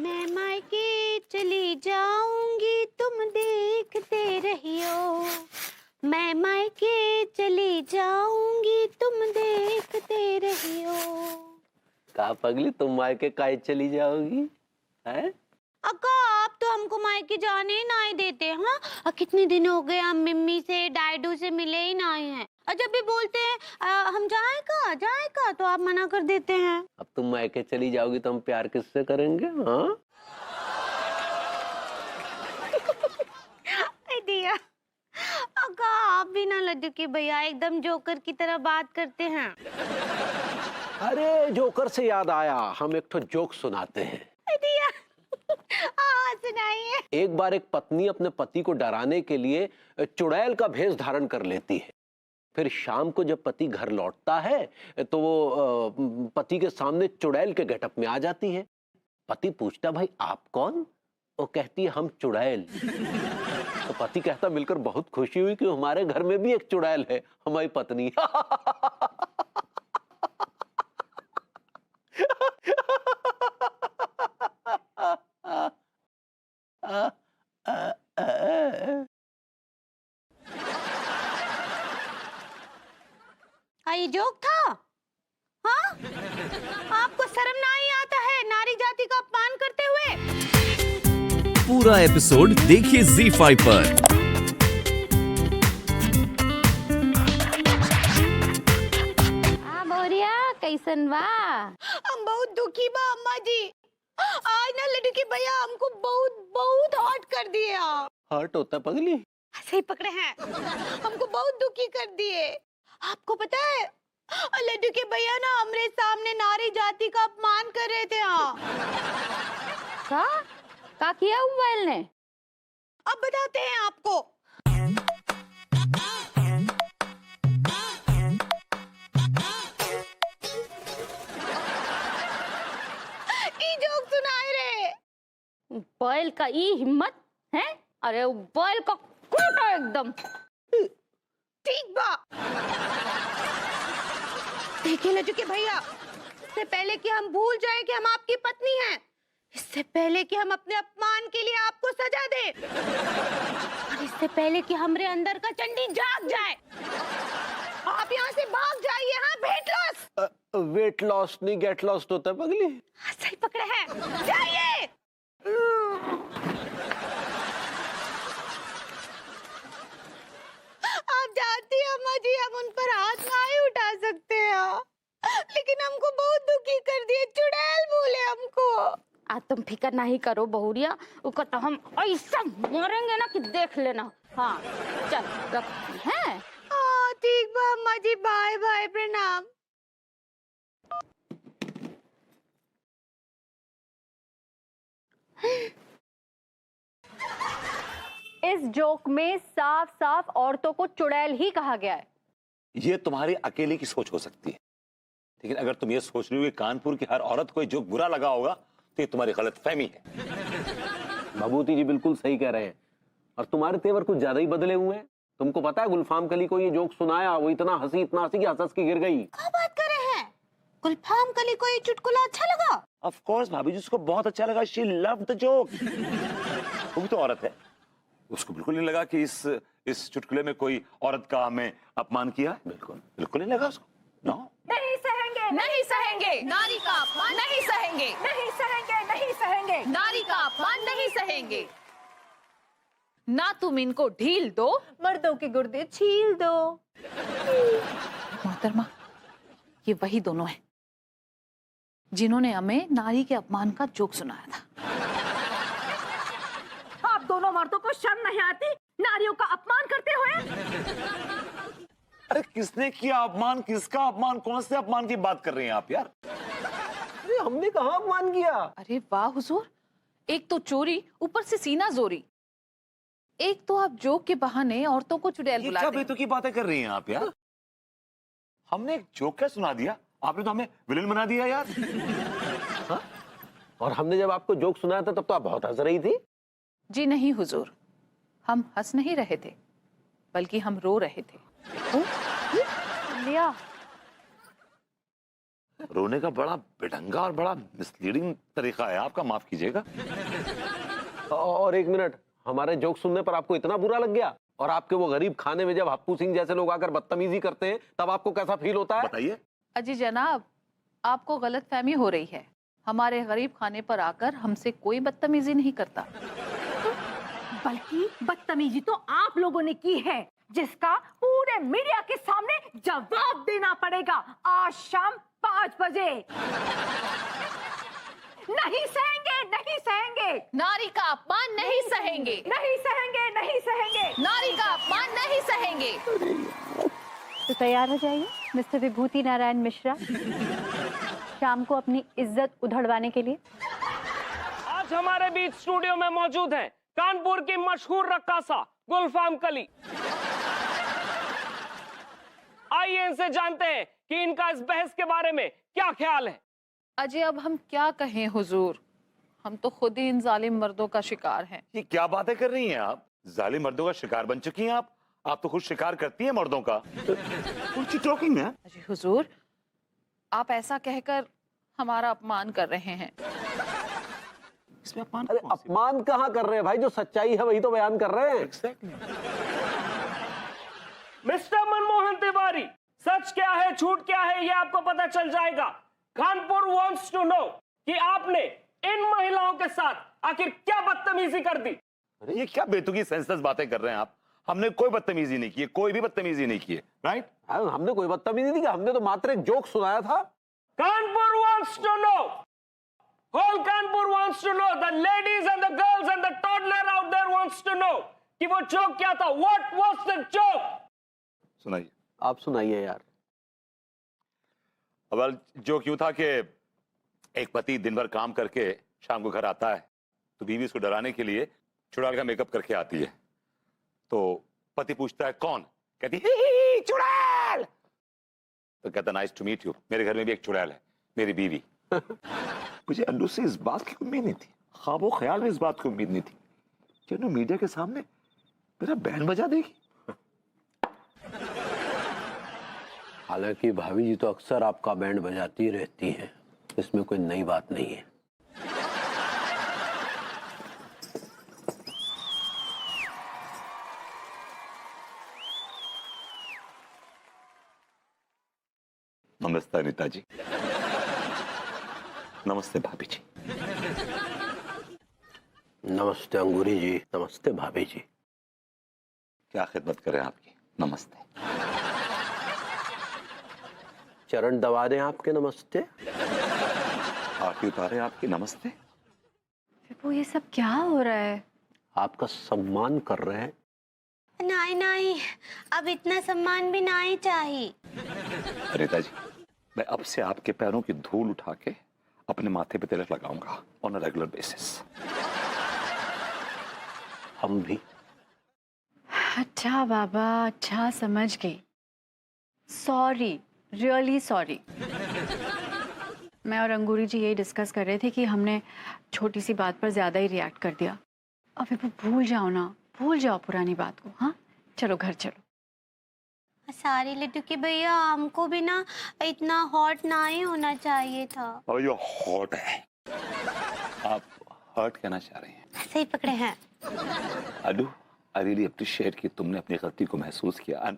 मैं मायके चली जाऊंगी तुम देखते रहियो, मैं मायके चली जाऊंगी तुम देखते रहियो। कहा पगली, तुम मायके काहे चली जाओगी? हैं? अक्का आप तो हमको मायके जाने ही ना ही देते। हाँ, कितने दिन हो गए हम मम्मी से डायडू से मिले ही ना हैं। और जब भी बोलते हैं हम जाए का तो आप मना कर देते हैं। अब तुम मायके चली जाओगी तो हम प्यार किससे करेंगे? हाँ दिया अक्का आप भी ना लड्डू के भैया एकदम जोकर की तरह बात करते हैं। अरे जोकर से याद आया, हम एक ठो जोक सुनाते हैं। दिया सुनाइए। एक बार एक पत्नी अपने पति को डराने के लिए चुड़ैल का भेष धारण कर लेती है। फिर शाम को जब पति घर लौटता है तो वो पति के सामने चुड़ैल के गेटअप में आ जाती है। पति पूछता, भाई आप कौन? वो कहती है, हम चुड़ैल। तो पति कहता, मिलकर बहुत खुशी हुई कि हमारे घर में भी एक चुड़ैल है, हमारी पत्नी। ये जोक था? हाँ? आपको शर्म नहीं आता है नारी जाति का अपमान करते हुए? पूरा एपिसोड देखिए ZEE5 पर। बोरिया कैसन बा? हम बहुत दुखी बा अम्मा जी। आज ना लड्डू के भैया हमको बहुत बहुत हॉट कर दिए। हर्ट होता पगली? सही पकड़े हैं, हमको बहुत दुखी कर दिए। आपको पता है लड्डू के भैया ना हमारे सामने नारी जाति का अपमान कर रहे थे। का किया मोबाइल ने? अब बताते हैं आपको। ई जोक सुनाए रे। बैल का ई हिम्मत है? अरे बैल का कोटा एकदम ठीक बा। देखिए लड्डू के भैया, इससे पहले कि हम भूल जाएं कि हम आपकी पत्नी हैं, इससे पहले कि हम अपने अपमान के लिए आपको सजा दें, और इससे पहले कि हमारे अंदर का चंडी जाग जाए, आप यहाँ से भाग जाइए। हाँ, वेट लॉस। वेट लॉस नहीं, गेट लॉस्ट होता है पगली। सही पकड़े हैं, जाइए। आप जानती हैं अम्मा जी, हम उन पर हाथ नहीं उठा सकते हैं, लेकिन हमको बहुत दुखी कर दिए, चुड़ैल बोले हमको। आज तुम फिक्र नहीं करो बहुरिया, उसको तो हम ऐसा मारेंगे ना कि देख लेना। हाँ चल रखते हैं। हाँ ठीक बा अम्मा जी, बाय बाय, प्रणाम। इस जोक में साफ साफ औरतों को चुड़ैल ही कहा गया है। ये तुम्हारी अकेले की सोच हो सकती है, लेकिन अगर तुम ये सोच रही हो कि कानपुर की हर औरत को ये जोक बुरा लगा होगा तो ये तुम्हारी गलतफहमी है। भभूति जी बिल्कुल सही कह रहे हैं, और तुम्हारे तेवर कुछ ज्यादा ही बदले हुए हैं। तुमको पता है गुलफाम कली को ये जोक सुनाया, वो इतना हंसी कि हंस के गिर गई। क्या बात कर रहे हैं? गुलफाम कली को ये चुटकुला अच्छा लगा? ऑफ कोर्स भाभी जी, उसको बहुत अच्छा लगा। She loved the joke. वो भी तो औरत है, उसको बिल्कुल नहीं लगा कि इस चुटकुले में कोई औरत का हमें अपमान किया। बिल्कुल बिल्कुल नहीं लगा उसको। नो, नहीं सहेंगे, नहीं सहेंगे, नारी का अपमान नहीं सहेंगे, नहीं सहेंगे, नहीं सहेंगे, नारी का अपमान नहीं सहेंगे। ना तुम इनको ढील दो, मर्दों के गुर्दे छील दो। मोहतरमा, ये वही दोनों हैं जिन्होंने हमें नारी के अपमान का जोक सुनाया था। आप दोनों मर्दों को शर्म नहीं आती नारियों का अपमान करते हुए? अरे किसने किया अपमान? किसका अपमान? कौन से अपमान की बात कर रही हैं आप यार? अरे हमने कहाँ अपमान किया? अरे वाह हुजूर, एक तो चोरी, ऊपर से सीना जोरी। एक तो आप जोक के बहाने औरतों को चुड़ैल ये क्या बुलाते हैं। बेतुकी बातें कर रही हैं आप यार? हमने एक जोक क्या सुना दिया? आपने तो हमें विलेन बना दिया यार। हाँ? और हमने जब आपको जोक सुनाया था तब तो आप बहुत हंस रही थी। जी नहीं हुजूर, हम हंस नहीं रहे थे, बल्कि हम रो रहे थे। लिया रोने का बड़ा बेढंगा और बड़ा मिसलीडिंग तरीका है आपका, माफ कीजिएगा। और एक मिनट, हमारे जोक सुनने पर आपको इतना बुरा लग गया? और आपके वो गरीब खाने में जब हप्पू सिंह जैसे लोग आकर बदतमीजी करते हैं तब आपको कैसा फील होता है? बताइए। अजी जनाब, आपको गलतफहमी हो रही है। हमारे गरीब खाने पर आकर हमसे कोई बदतमीजी नहीं करता। बल्कि बदतमीजी तो आप लोगों ने की है, जिसका पूरे मीडिया के सामने जवाब देना पड़ेगा आज शाम 5 बजे। नहीं सहेंगे, नहीं सहेंगे, नारी का अपमान नहीं सहेंगे, नहीं सहेंगे, नहीं सहेंगे। नारी का अपमान नहीं सहेंगे। तो तैयार हो जाइए मिस्टर विभूति नारायण मिश्रा, शाम को अपनी इज्जत उधड़वाने के लिए। आज हमारे बीच स्टूडियो में मौजूद हैं कानपुर की मशहूर रक्कासा गुलफाम कली। आइए इनसे जानते हैं कि इनका इस बहस के बारे में क्या ख्याल है। अजी अब हम क्या कहें हुजूर, हम तो खुद ही इन जालिम मर्दों का शिकार हैं। ये क्या बातें कर रही हैं आप? जालिम मर्दों का शिकार बन चुकी हैं आप तो खुद शिकार करती हैं मर्दों का। टॉकिंग है। अजी हुजूर, आप ऐसा कहकर हमारा अपमान कर रहे हैं। इसमें अपमान? अरे अपमान कहाँ कर रहे हैं भाई, जो सच्चाई है वही तो बयान कर रहे हैं। मिस्टर मनमोहन तिवारी, सच क्या है झूठ क्या है ये आपको पता चल जाएगा। कानपुर वांट्स टू नो कि आपने इन महिलाओं के साथ आखिर क्या बदतमीजी कर दी। ये क्या बेतुकी सेंसलेस बातें कर रहे हैं आप? हमने कोई बदतमीजी नहीं की, कोई भी बदतमीजी नहीं की है, राइट? हमने कोई बदतमीजी नहीं की, हमने तो मात्र एक जोक सुनाया था। Kanpur wants to know, whole Kanpur wants to know, the ladies and the girls and the toddler out there wants to know कि वो जोक क्या था। What was the joke? सुनाइए। आप सुनाइए यार। अब जो क्यों था कि एक पति दिन भर काम करके शाम को घर आता है तो बीवी उसको डराने के लिए चुड़ैल का मेकअप करके आती है। तो पति पूछता है कौन? कहती ही चुड़ैल। तो कहता नाइस टू मीट यू, मेरे घर में भी एक चुड़ैल है, मेरी बीवी। मुझे अल्लू से इस बात की उम्मीद नहीं थी, ख्वाबो ख्याल में इस बात की उम्मीद नहीं थी कि अनु मीडिया के सामने मेरा बैंड बजा देगी। हालांकि भाभी जी तो अक्सर आपका बैंड बजाती रहती हैं, इसमें कोई नई बात नहीं है। नमस्ते अनिता जी। नमस्ते भाभी जी। नमस्ते अंगूरी जी। नमस्ते भाभी जी। क्या खिदमत करें आपकी? नमस्ते। चरण दबा दें आपके? नमस्ते। आरती उतारे आपकी? नमस्ते। विभू, ये सब क्या हो रहा है? आपका सम्मान कर रहे हैं। नहीं नहीं, अब इतना सम्मान भी नहीं चाहिए। अनिता जी, मैं अब से आपके पैरों की धूल उठा के अपने माथे पे तिलक लगाऊंगा ऑन अ रेगुलर बेसिस। हम भी। अच्छा बाबा, अच्छा समझ गई। Sorry, really sorry. मैं और अंगूरी जी यही डिस्कस कर रहे थे कि हमने छोटी सी बात पर ज्यादा ही रिएक्ट कर दिया। अब विभू भूल जाओ ना, भूल जाओ पुरानी बात को। हाँ चलो घर चलो। सारी लड्डू की भैया, हमको भी ना इतना हॉट ना ही होना चाहिए था। और ये हॉट है। आप हर्ट कहना चाह रहे हैं? ऐसे ही पकड़े हैं। अनु, आई रियली अप्रिशिएट कि तुमने अपनी गलती को महसूस किया।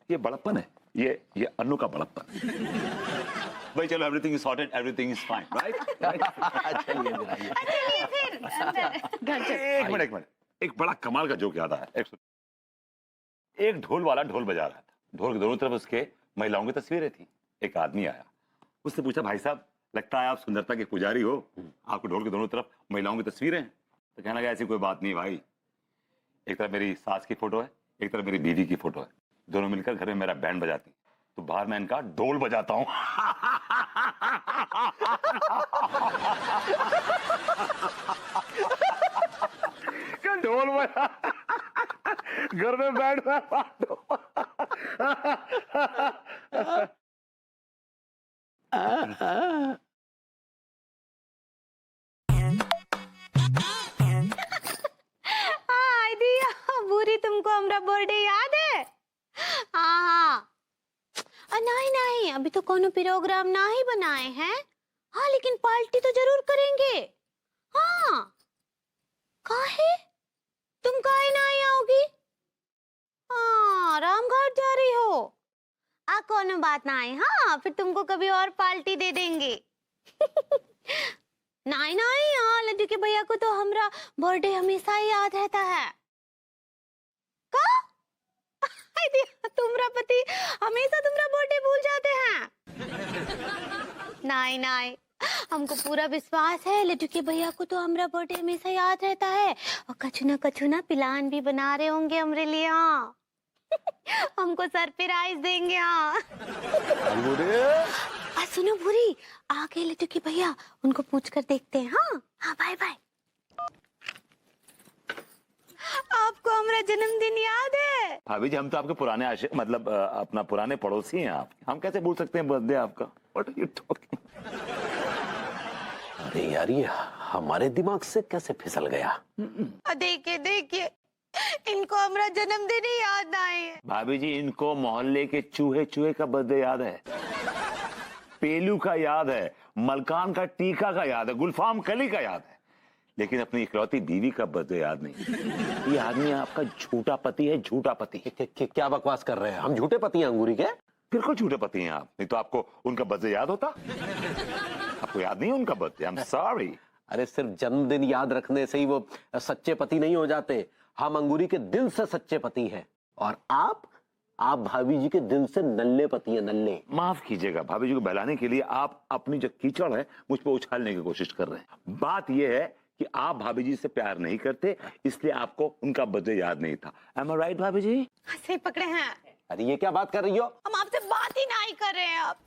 ये बड़प्पन है, ये अनु का बड़प्पन। भाई चलो, everything is sorted, everything is fine, right? चलिए फिर अंदर। घर चलो। एक मिनट, एक बड़ा कमाल का जोक याद आया। एक ढोल वाला ढोल बजा रहा था, ढोल के दोनों तरफ उसके महिलाओं की तस्वीरें थी। एक आदमी आया, उसने पूछा भाई साहब, लगता है आप सुंदरता के पुजारी हो, आपको ढोल के दोनों तरफ महिलाओं की तस्वीरें हैं। तो कहने लगा ऐसी कोई बात नहीं भाई, एक तरफ मेरी सास की फोटो है, एक तरफ मेरी बीवी की फोटो है, दोनों मिलकर घर में मेरा बैंड बजाती, तो बाहर मैं इनका ढोल बजाता हूँ। ढोल बजा, घर में बैंड हाँ दिया, बुरी तुमको हमारा बर्थडे याद है? हाँ। नहीं नहीं, नहीं, अभी तो कोनो प्रोग्राम ना ही बनाए हैं। हाँ लेकिन पार्टी तो जरूर करेंगे। हाँ काहे तुम काहे ना आई आओगी? हाँ रामघाट जा रही हो? कोनो बात ना है। हाँ फिर तुमको कभी और पार्टी दे देंगे। नहीं नहीं हाँ लड्डू के भैया को तो हमरा बर्थडे हमेशा ही याद रहता है। का? तुम्हारा पति हमेशा तुम्हारा बर्थडे भूल जाते हैं। नहीं नहीं हमको पूरा विश्वास है लड्डू के भैया को तो हमरा बर्थडे हमेशा याद रहता है और कछु ना प्लान भी बना रहे होंगे हमरे लिए। हाँ हमको सरप्राइज देंगे। हाँ सुनो भूरी आगे लड्डू के भैया, उनको पूछ कर देखते हैं। हाँ हाँ बाय बाय। आपको हमारा जन्मदिन याद है? भाभी जी हम तो आपके पुराने मतलब अपना पुराने पड़ोसी हैं आप, हम कैसे भूल सकते हैं बर्थडे आपका? What are you talking? अरे यार ये हमारे दिमाग से कैसे फिसल गया? देखिए देखिए इनको हमारा जन्मदिन ही याद ना है। भाभी जी इनको मोहल्ले के चूहे चूहे का बर्थडे याद है, पेलू का याद है, मलकान का टीका का याद है, गुलफाम कली का याद है, लेकिन अपनी इकलौती बीवी का बर्थडे याद नहीं। ये आदमी आपका झूठा पति है, झूठा पति। क्या बकवास कर रहे हैं? हम झूठे पति हैं अंगूरी के? बिल्कुल झूठे पति हैं आप, नहीं तो आपको उनका बर्थडे याद होता? आपको याद नहीं है उनका बर्थडे? I am sorry. अरे सिर्फ जन्मदिन याद रखने से ही वो सच्चे पति नहीं हो जाते। हम अंगूरी के दिल से सच्चे पति हैं और आप भाभी जी के दिल से नल्ले पति हैं, नल्ले। माफ कीजिएगा, भाभी जी को बहलाने के लिए आप अपनी जो कीचड़ है मुझ पर उछालने की कोशिश कर रहे हैं। बात यह है कि आप भाभी जी से प्यार नहीं करते, इसलिए आपको उनका बर्थडे याद नहीं था। Am I right, भाभी जी? सही पकड़े हैं। अरे ये क्या बात कर रही हो? हम आपसे बात ही नहीं कर रहे हैं। आप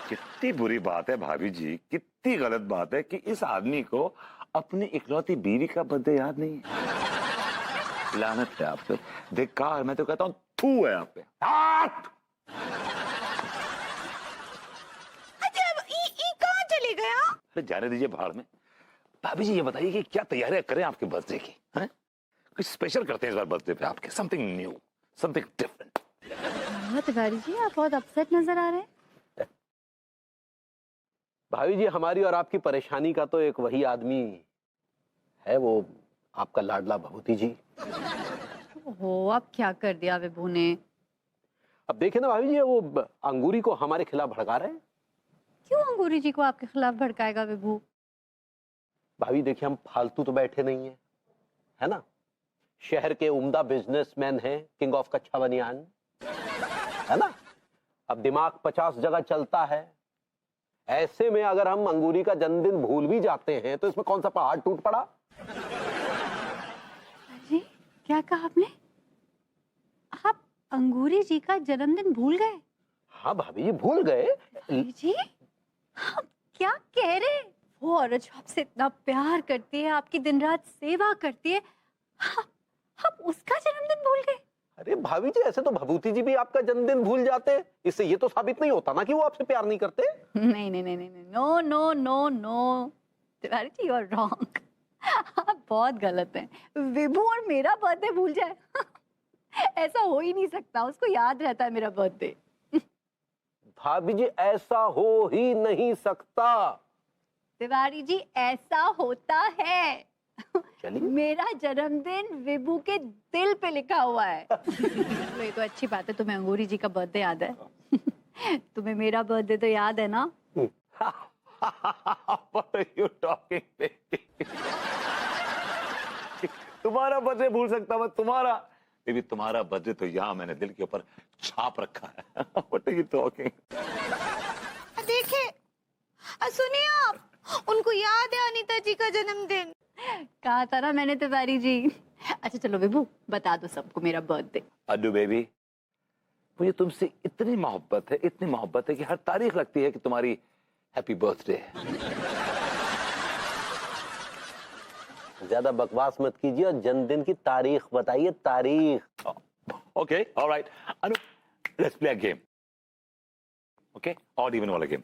कितनी बुरी बात है भाभी जी, कितनी गलत बात है कि इस आदमी को अपनी इकलौती बीवी का बर्थडे याद नहीं है। लानत है आप पे, धिक्कार, मैं तो कहता हूँ थू है आप पे। कहाँ चले गया? अरे जाने दीजिए भाड़ में। भाभी जी ये बताइए कि क्या तैयारियां करें आपके बर्थडे की? हैं? कुछ स्पेशल करते हैं इस बार बर्थडे पे आपके, something new, something different. Tiwari ji आप बहुत अपसेट नजर आ रहे हैं। भाभी जी हमारी और आपकी परेशानी का तो एक वही आदमी है, वो आपका लाडला भभूति जी। हो अब क्या कर दिया विभू ने? अब देखे ना भाभी जी, वो अंगूरी को हमारे खिलाफ भड़का रहे हैं। क्यों अंगूरी जी को आपके खिलाफ भड़काएगा विभू? भाभी देखिए हम फालतू तो बैठे नहीं है ना? शहर के उम्दा बिजनेसमैन हैं, किंग ऑफ कच्चा बनियान, है ना? अब दिमाग 50 जगह चलता है। ऐसे में अगर हम अंगूरी का जन्मदिन भूल भी जाते हैं तो इसमें कौन सा पहाड़ टूट पड़ा? अरे क्या कहा आपने? आप अंगूरी जी का जन्मदिन भूल गए? हाँ भाभी जी भूल गए। जी आप क्या कह रहे हैं? वो औरत जो आपसे इतना प्यार करती है, आपकी दिन रात सेवा करती है, आप उसका जन्मदिन भूल गए? अरे भाभी जी ऐसे तो भभूति जी भी आपका जन्मदिन भूल जाते, इससे ये तो साबित नहीं होता ना कि वो आपसे प्यार नहीं करते। नहीं नहीं नहीं नहीं, no no no no Tiwari ji, you are wrong. आप बहुत गलत हैं। विभू और मेरा बर्थडे भूल जाए ऐसा हो ही नहीं सकता, उसको याद रहता है मेरा बर्थडे। भाभी जी ऐसा हो ही नहीं सकता। तिवारी जी ऐसा होता है। चलिए मेरा जन्मदिन विभू के दिल पे लिखा हुआ है। तो ये तो अच्छी बात है, तुम्हें अंगूरी जी का बर्थडे याद है। तुम्हें मेरा बर्थडे तो याद है ना? What are you talking, baby? तुम्हारा बर्थडे भूल सकता मैं? तुम्हारा बेबी, तुम्हारा बर्थडे तो यहाँ मैंने दिल के ऊपर छाप रखा है। What are you talking? देखिए सुनिए आप, उनको याद है अनीता जी का जन्मदिन। कहा था ना मैंने तिवारी जी। अच्छा चलो विभू बता दो सबको मेरा बर्थडे। अड्डू बेबी, मुझे तुमसे इतनी मोहब्बत है, इतनी मोहब्बत है कि हर तारीख लगती है कि तुम्हारी हैप्पी बर्थडे है। ज्यादा बकवास मत कीजिए और जन्मदिन की तारीख बताइए, तारीख। Okay alright Anu, let's play a game. Okay odd even वाला गेम।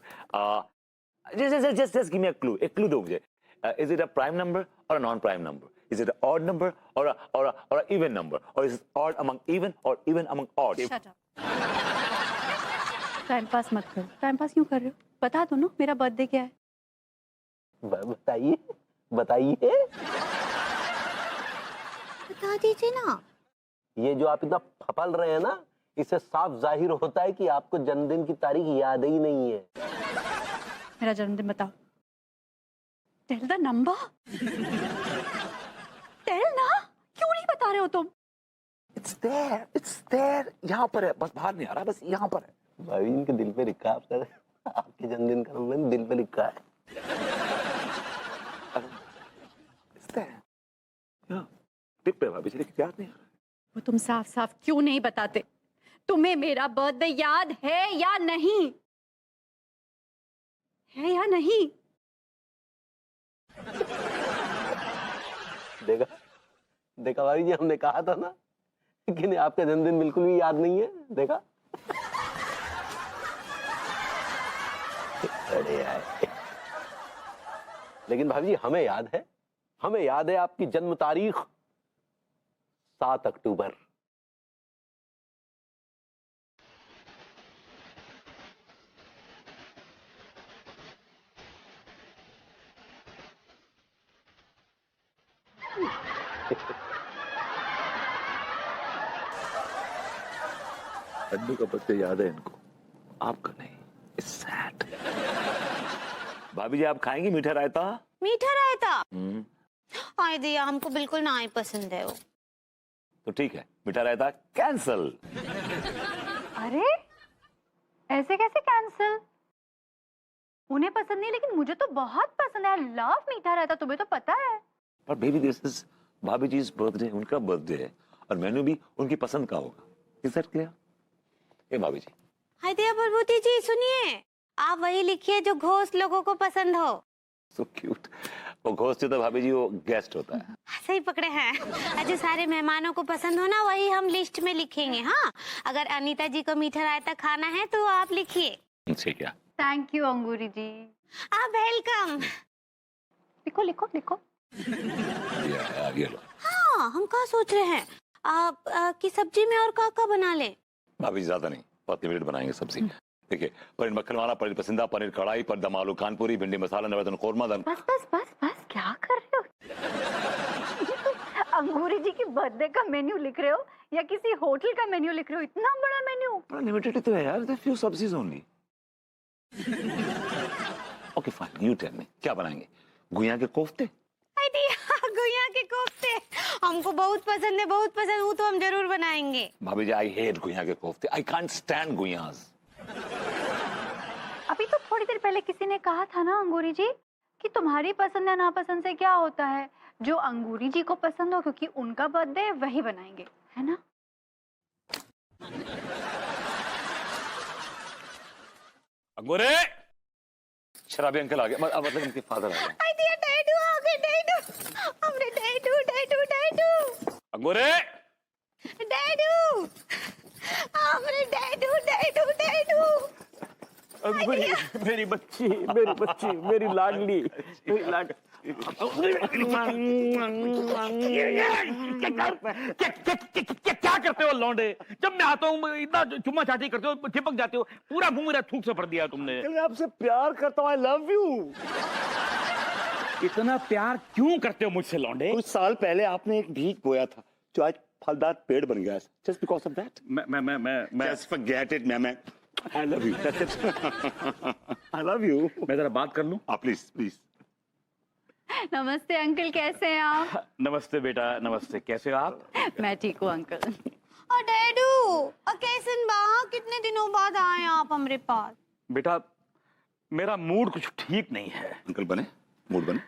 just give me a clue, एक क्लू दो मुझे। Is it a prime number or a non-prime number? Is it an odd number or a even number? Or is it odd among even or even among odd? Shut up. Time pass मत करो। Time pass क्यों कर रहे हो? बता दो ना मेरा बर्थडे क्या है। बताइए बताइए। बता दीजिए ना। ये जो आप इतना फपल रहे हैं ना, इससे साफ जाहिर होता है कि आपको जन्मदिन की तारीख याद ही नहीं है। मेरा जन्मदिन बताओ। Tell the number. टेल ना, क्यों नहीं बता रहे हो तुम? इट्स देयर, यहाँ पर है, बस बाहर नहीं आ रहा, बस यहाँ पर है। भाभी इनके दिल पे लिखा है, आपके जन्मदिन का नंबर दिल पे लिखा है। इट्स देयर, यहाँ टिप पे भाभी जी, लेकिन याद नहीं आ रहा। वो तुम साफ साफ क्यों नहीं बताते? तुम्हें मेरा बर्थडे याद है या नहीं? है या नहीं? देखा देखा भाभी जी, हमने कहा था ना कि आपका जन्मदिन बिल्कुल भी याद नहीं है। देखा। अरे यार, लेकिन भाभी जी हमें याद है, हमें याद है आपकी जन्म तारीख 7 अक्टूबर। अन्नू का बर्थडे याद है इनको, आपका नहीं। It's sad. भाभी जी आप खाएंगी मीठा रायता? मीठा रायता? हाय दिया, हमको बिल्कुल ना ही पसंद है वो। तो ठीक है, मीठा रायता कैंसल। अरे ऐसे कैसे कैंसिल? उन्हें पसंद नहीं, लेकिन मुझे तो बहुत पसंद है। लव मीठा रहता, तुम्हें तो पता है। पर बेबी दिस इज भाभी जी बर्थडे, उनका बर्थडे है और मेनू भी उनकी पसंद का होगा। Is that clear? ए भाभी जी। हाय दिया प्रभुति जी, सुनिए, आप वही लिखिए जो घोष लोगों को पसंद हो। So cute. वो घोस्ट तो भाभी जी वो गेस्ट होता है। सही पकड़े हैं। जो सारे मेहमानों को पसंद हो ना, वही हम लिस्ट में लिखेंगे। हाँ, अगर अनीता जी को मीठा रायता खाना है तो आप लिखिए। ठीक है। थैंक यू अंगूरी जी। आप वेलकम। लिखो लिखो लिखो। ये लो। हाँ, हम क्या सोच रहे हैं, आप की सब्जी में और का बना ले। भाभी जी ज्यादा नहीं, 5 मिनट बनाएंगे सब्जी। देखिए, पनीर मक्खन वाला, पनीर पसंदा, पनीर कढ़ाई, पर दम आलू कानपुरी, भिंडी मसाला, नवरत्न कोरमा, दम। बस बस बस बस, क्या कर रहे हो? अंगूरी जी की बर्थडे का मेन्यू लिख रहे हो या किसी होटल का मेन्यू लिख रहे हो? इतना बड़ा मेन्यू। बड़ा लिमिटेड तो है यार, फ्यू सब्जीज only. Okay fine, you tell me क्या बनाएंगे? गुइया के कोफ्ते? गुइया के कोफ्ते हमको बहुत पसंद है, बहुत पसंद। वो तो हम जरूर बनाएंगे। भाभी जी आई हेट गुइया के कोफ्ते, आई कांट स्टैंड गुइयास। अभी तो थोड़ी देर पहले किसी ने कहा था ना अंगूरी जी कि तुम्हारी पसंद या नापसंद से क्या होता है, जो अंगूरी जी को पसंद हो क्योंकि उनका बर्थडे वही बनाएंगे, है ना? अंगूरे, शराबी अंकल आ गए, मतलब इनके फादर आ गए। हाय दिया, डैडू आ गए, डैडू। हमरे डैडू डैडू डैडू। अंगूरे, डैडू, हमरे डैडू डैडू डैडू। मेरी बच्ची, मेरी बच्ची, मेरी लाडली, मेरी लाड। क्या करते हो लौंडे? जब मैं आता हूँ इतना चुम्मा चाटी करते हो, चिपक जाते हो, पूरा मुंह मेरा थूक से भर दिया तुमने। मैं आपसे प्यार करता हूँ, आई लव यू। इतना प्यार क्यों करते हो मुझसे लौंडे? कुछ साल पहले आपने एक बीज बोया था जो आज फलदार पेड़ बन गया है। Just because of that. मैं just forget it ma'am. I love you, that's it. I love you. मैं जरा बात कर लूं? Please please. नमस्ते अंकल, कैसे हैं आप? नमस्ते बेटा, नमस्ते। कैसे हो आप? मैं ठीक हूँ अंकल। और डैडू, कैसन बा? कितने दिनों बाद आए आप हमरे पास? बेटा मेरा मूड कुछ ठीक नहीं है। अंकल बने, मूड बने।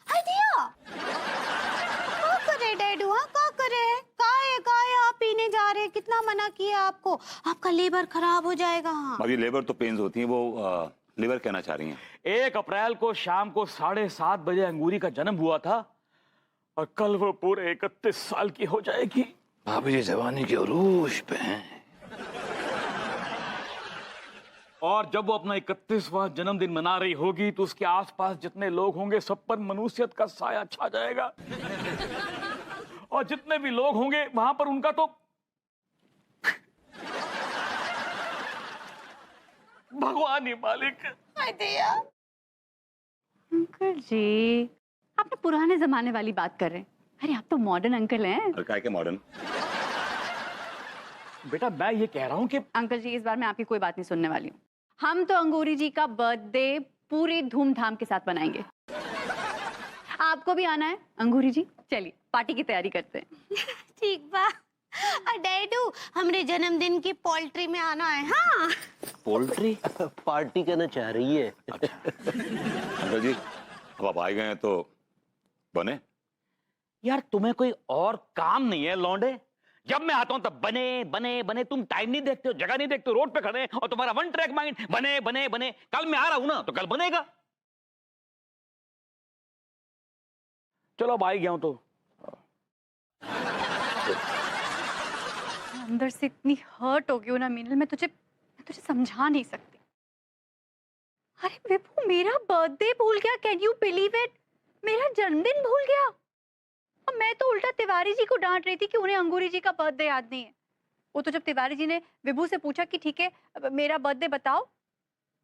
हाय दिया, क्या करे डैडू? हाँ, क्या करे? काहे आप पीने जा रहे? कितना मना किया आपको? आपका लीवर खराब हो जाएगा। हाँ, भाभी लेबर तो पेन्स होती हैं, वो लीवर कहना चाह रही हैं। 1 अप्रैल को शाम को 7:30 बजे अंगूरी का जन्म हुआ था और कल वो पूरे 31 साल की हो जाएगी। भाभी जी जवानी के उरूज पे हैं। और जब वो अपना 31वां जन्मदिन मना रही होगी तो उसके आसपास जितने लोग होंगे सब पर मनुष्यत का साया छा जाएगा। और जितने भी लोग होंगे वहां पर उनका तो भगवान ही मालिक है। हाय दिया। अंकल जी, आप ना पुराने जमाने वाली बात कर रहे हैं। अरे आप तो मॉडर्न अंकल हैं। और काय के मॉडर्न? बेटा मैं ये कह रहा हूँ कि अंकल जी, इस बार मैं आपकी कोई बात नहीं सुनने वाली हूँ। हम तो अंगूरी जी का बर्थडे पूरी धूमधाम के साथ मनाएंगे। आपको भी आना है अंगूरी जी? चलिए पार्टी की तैयारी करते हैं। ठीक बा। डैडू हमरे जन्मदिन की पोल्ट्री में आना है। हाँ पोल्ट्री पार्टी कहना चाह रही है। अंकल जी अब आप आ गए हैं तो बने। यार तुम्हें कोई और काम नहीं है लौंडे? जब मैं आता हूं तब बने बने बने, तुम टाइम नहीं देखते हो, जगह नहीं देखते हो, रोड पे खड़े हैं और तुम्हारा वन ट्रैक माइंड बने बने बने। कल मैं आ रहा हूं ना तो कल बनेगा। चलो अब आ ही गया हूं तो अंदर से इतनी हर्ट हो गई हूं ना मीनल, मैं तुझे समझा नहीं सकती। अरे विभू, मेरा बर्थडे भूल गया। Can you believe it? मेरा जन्मदिन भूल गया। और मैं तो उल्टा तिवारी जी को डांट रही थी कि उन्हें अंगूरी जी का बर्थडे याद नहीं है। वो तो जब तिवारी जी ने विभू से पूछा कि ठीक है अब मेरा बर्थडे बताओ,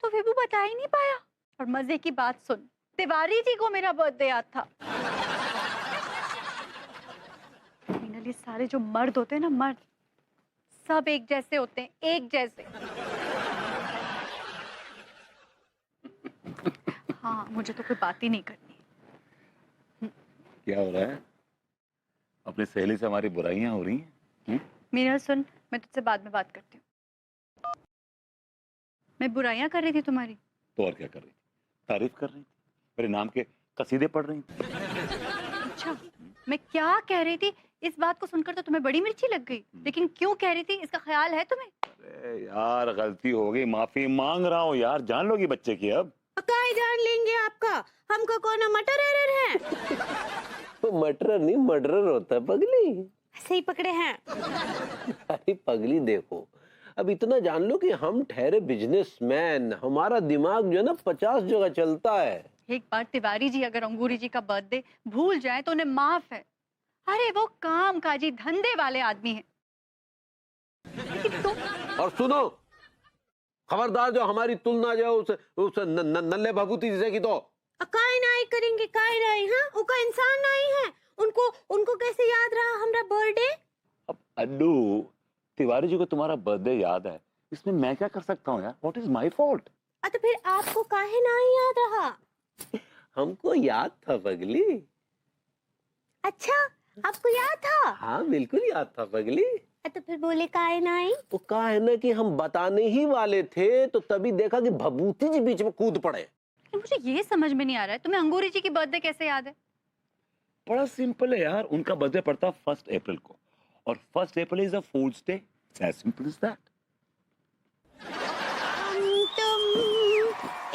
तो विभू बता ही नहीं पाया। और मजे की बात सुन, तिवारी जी को मेरा बर्थडे याद था। मीनल, ये सारे जो मर्द होते हैं ना, मर्द सब एक जैसे होते हैं, एक जैसे। हाँ, मुझे तो कोई बात ही नहीं करनी। क्या हो रहा है? अपनी सहेली से हमारी बुराइयां हो रही हैं? मीनल सुन, मैं तुझसे बाद में बात करती हूँ। मैं बुराइयां कर रही थी तुम्हारी? तो और क्या कर रही थी? तारीफ कर रही थी, मेरे नाम के कसीदे पढ़ रही थी। अच्छा, मैं क्या कह रही थी इस बात को सुनकर तो तुम्हें बड़ी मिर्ची लग गई, लेकिन क्यों कह रही थी इसका ख्याल है तुम्हें? अरे यार गलती हो गई, माफी मांग रहा हूँ यार। जान लोगी बच्चे की अब? काय जान लेंगे आपका, हमको कौन मटर एरर है। तो मटर नहीं मर्डरर होता है पगली। सही पकड़े हैं। अरे पगली देखो, अब इतना जान लो कि हम ठहरे बिजनेसमैन, हमारा दिमाग जो है ना 50 जगह चलता है। एक बार तिवारी जी अगर अंगूरी जी का बर्थडे भूल जाए तो उन्हें माफ है। अरे वो काम काजी धंधे वाले आदमी हैं। लेकिन तुम और सुनो, खबरदार जो हमारी तुलना जो है उस नल्ले भभूति से की तो काय नाई करेंगे, काय नाई। हाँ उनका इंसान नहीं है, उनको कैसे याद रहा हमरा बर्थडे। अब अड्डू, तिवारी जी को तुम्हारा बर्थडे याद है, इसमें मैं क्या कर सकता हूँ यार? What is my fault? तो फिर आपको काहे नहीं याद रहा। हमको याद था पगली। अच्छा आपको याद था? हाँ बिल्कुल याद था पगली। तो फिर बोले काहे नहीं। वो कहा है ना कि हम बताने ही वाले थे, तो तभी देखा कि भभूति जी बीच में कूद पड़े। मुझे ये समझ में नहीं आ रहा है, तुम्हें अंगूरी जी की बर्थडे कैसे याद है? बड़ा सिंपल है यार, उनका बर्थडे पड़ता 1 अप्रैल को, और 1 April is a fools day. As simple as that. तुम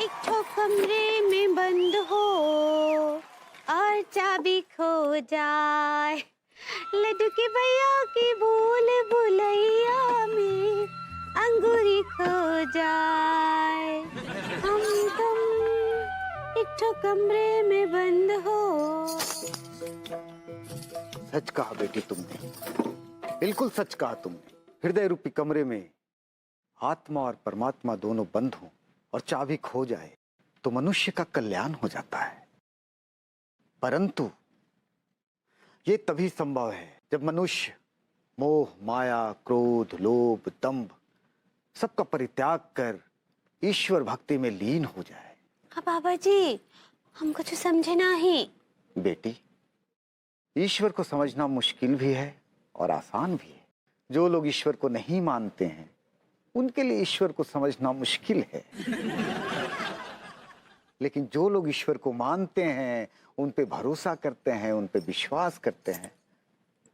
एक ठो कमरे में बंद हो और चाबी खो जाए, लड्डू के भैया की भूल भुलैया में अंगूरी खो जाए। हम तुम एक ठो कमरे में बंद हो। सच कहा बेटी तुमने, बिल्कुल सच कहा तुमने। हृदय रूपी कमरे में आत्मा और परमात्मा दोनों बंद हों और चाबी खो जाए तो मनुष्य का कल्याण हो जाता है। परंतु ये तभी संभव है जब मनुष्य मोह, माया, क्रोध, लोभ, दंभ सबका परित्याग कर ईश्वर भक्ति में लीन हो जाए। बाबा जी हम कुछ समझे नहीं। बेटी, ईश्वर को समझना मुश्किल भी है और आसान भी है। जो लोग ईश्वर को नहीं मानते हैं उनके लिए ईश्वर को समझना मुश्किल है, लेकिन जो लोग ईश्वर को मानते हैं, उन पे भरोसा करते हैं, उन पे विश्वास करते हैं,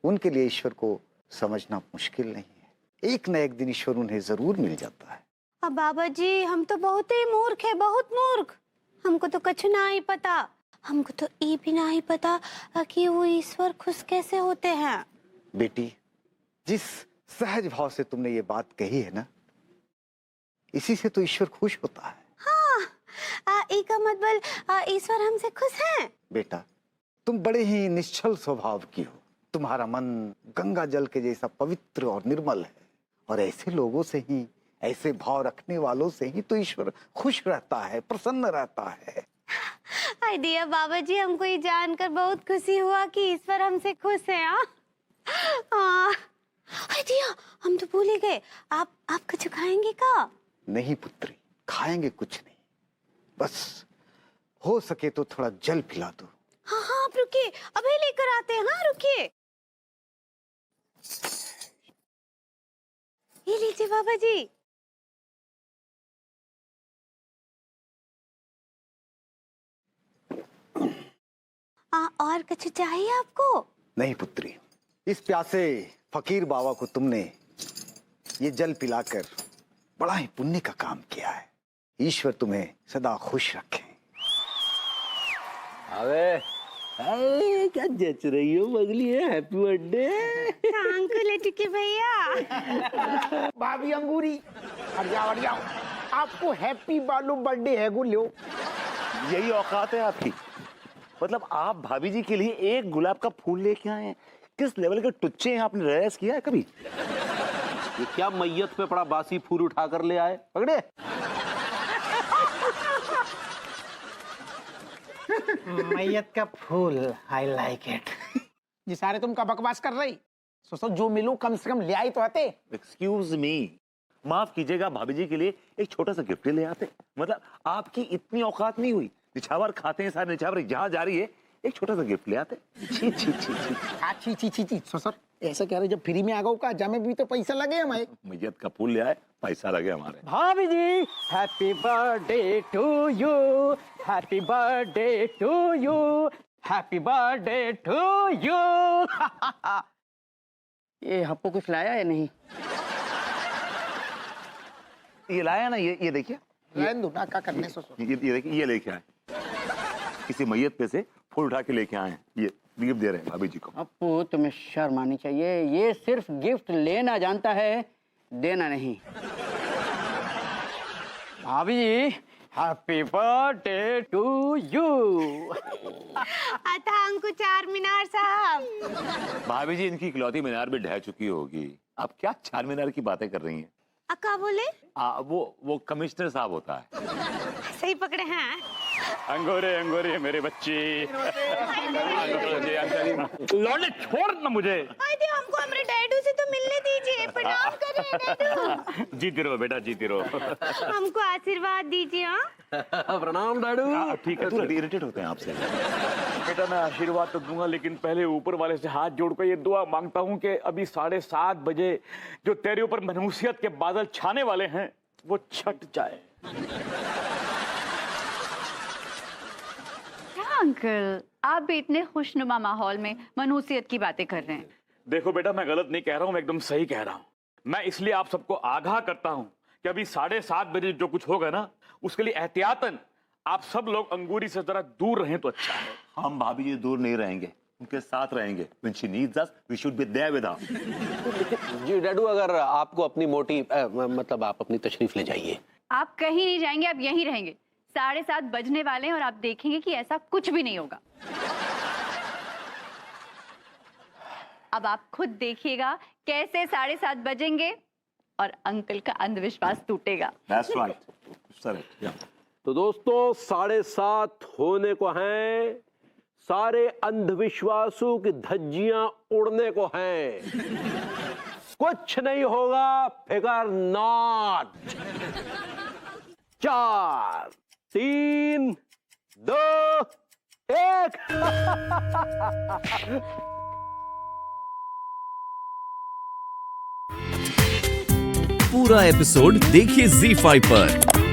उनके लिए ईश्वर को समझना मुश्किल नहीं है। एक न एक दिन ईश्वर उन्हें जरूर मिल जाता है। अब बाबा जी हम तो बहुत ही मूर्ख है, बहुत मूर्ख। हमको तो कुछ नहीं पता। हमको तो ये भी नहीं पता कि वो ईश्वर खुश कैसे होते हैं। बेटी, जिस सहज भाव से तुमने ये बात कही है ना, इसी से तो ईश्वर खुश होता है। हाँ, एक मतलब ईश्वर हमसे खुश हैं। बेटा, तुम बड़े ही निश्चल स्वभाव की हो। तुम्हारा मन गंगा जल के जैसा पवित्र और निर्मल है, और ऐसे लोगों से ही ऐसे भाव रखने वालों से ही तो ईश्वर खुश रहता है, प्रसन्न रहता है। आइडिया बाबा जी, हमको ये जानकर बहुत खुशी हुआ कि ईश्वर हमसे खुश है। आइडिया, हम तो भूल ही गए, आप कुछ खाएंगे का? नहीं पुत्री, खाएंगे कुछ नहीं, बस हो सके तो थोड़ा जल पिला दो। हाँ हाँ, आप रुकिए, अभी लेकर आते हैं। हाँ रुकिए, ये लीजिए बाबा जी। और कुछ चाहिए आपको? नहीं पुत्री, इस प्यासे फकीर बाबा को तुमने ये जल पिलाकर बड़ा ही पुण्य का काम किया है। ईश्वर तुम्हें सदा खुश रखे। अबे क्या जच रही हो बगली है, हैप्पी बर्थडे। अंकल लटके भैया। भाभी अंगूरी, हट जाओ, आपको हैप्पी बर्थडे है गुल्लो। यही औकात है आपकी? मतलब आप भाभी जी के लिए एक गुलाब का फूल लेके आए हैं? किस लेवल के टुच्चे हैं, आपने रियलाइज किया है कभी? ये क्या मैयत पे पड़ा बासी फूल उठा कर ले आए? पकड़े। मैयत का फूल, आई लाइक इट। ये सारे तुम का बकवास कर रही? सोचो जो मिलूं कम से कम ले आई तो आते। एक्सक्यूज मी, माफ कीजिएगा, भाभी जी के लिए एक छोटा सा गिफ्ट ले आते। मतलब आपकी इतनी औकात नहीं हुई, निछावर खाते हैं सारे निछावर, जहाँ जा रही है एक छोटा सा गिफ्ट ले आते। छी छी छी छी छी छी ससुर ऐसा कह रहे, जब फ्री में आ गो का जमे भी तो पैसा लगे हमारे। मैयत का फूल ले आए, पैसा लगे हमारे। भाभी जी, happy birthday to you, happy birthday to you, happy birthday to you. ये आपको कुछ लाया या नहीं? ये लाया ना, ये देखिए, ना क्या करने ससुर। ये देखिए, ये लेके आए, किसी मैयत पे से फूल उठा के लेके आए हैं। ये गिफ्ट दे रहे हैं भाभी जी को। अपू तुम्हें शर्म आनी चाहिए, ये सिर्फ गिफ्ट लेना जानता है, देना नहीं। भाभी जी, हैप्पी बर्थडे टू यू। आता हमको चार मीनार साहब। भाभी जी, इनकी इकलौती मीनार भी ढह चुकी होगी, आप क्या चार मीनार की बातें कर रही हैं? अक्का बोले? वो कमिश्नर साहब होता है। सही पकड़े हैं। अंगोरे अंगोरे मेरे बच्चे। लौंडे छोड़ ना मुझे। आइए, हमको हमारे डैडू से तो मिलने दीजिए, प्रणाम करिए डैडू। जीती रहो बेटा, जीती रहो। हमको आशीर्वाद दीजिए। हाँ प्रणाम डैडू। ठीक है, थोड़ा इरिटेट होते हैं आपसे। बेटा मैं आशीर्वाद तो दूंगा, लेकिन पहले ऊपर वाले से हाथ जोड़कर ये दुआ मांगता हूँ कि अभी 7:30 बजे जो तेरे ऊपर मनहूसियत के बादल छाने वाले हैं वो छट जाए। अंकल, आप भी इतने खुशनुमा माहौल में मनहूसियत की बातें कर रहे हैं। देखो बेटा, मैं गलत नहीं कह रहा हूँ, मैं एकदम सही कह रहा हूँ। मैं इसलिए आप सबको आगाह करता हूँ कि अभी 7:30 बजे जो कुछ होगा ना, उसके लिए एहतियातन आप सब लोग अंगूरी से जरा दूर रहें तो अच्छा है। हम भाभी जी दूर नहीं रहेंगे, उनके साथ रहेंगे। When she needs us, we should be there with her। जी डैडू, अगर आपको अपनी मोटी मतलब आप अपनी तशरीफ ले जाइए। आप कहीं नहीं जाएंगे, आप यहीं रहेंगे। 7:30 बजने वाले हैं और आप देखेंगे कि ऐसा कुछ भी नहीं होगा। अब आप खुद देखिएगा कैसे 7:30 बजेंगे और अंकल का अंधविश्वास टूटेगा। That's right. Correct. Yeah. तो दोस्तों, 7:30 होने को हैं, सारे अंधविश्वासों की धज्जियां उड़ने को हैं। कुछ नहीं होगा, फिकर नॉट। 4 3 2 1। पूरा एपिसोड देखिए ZEE5 पर।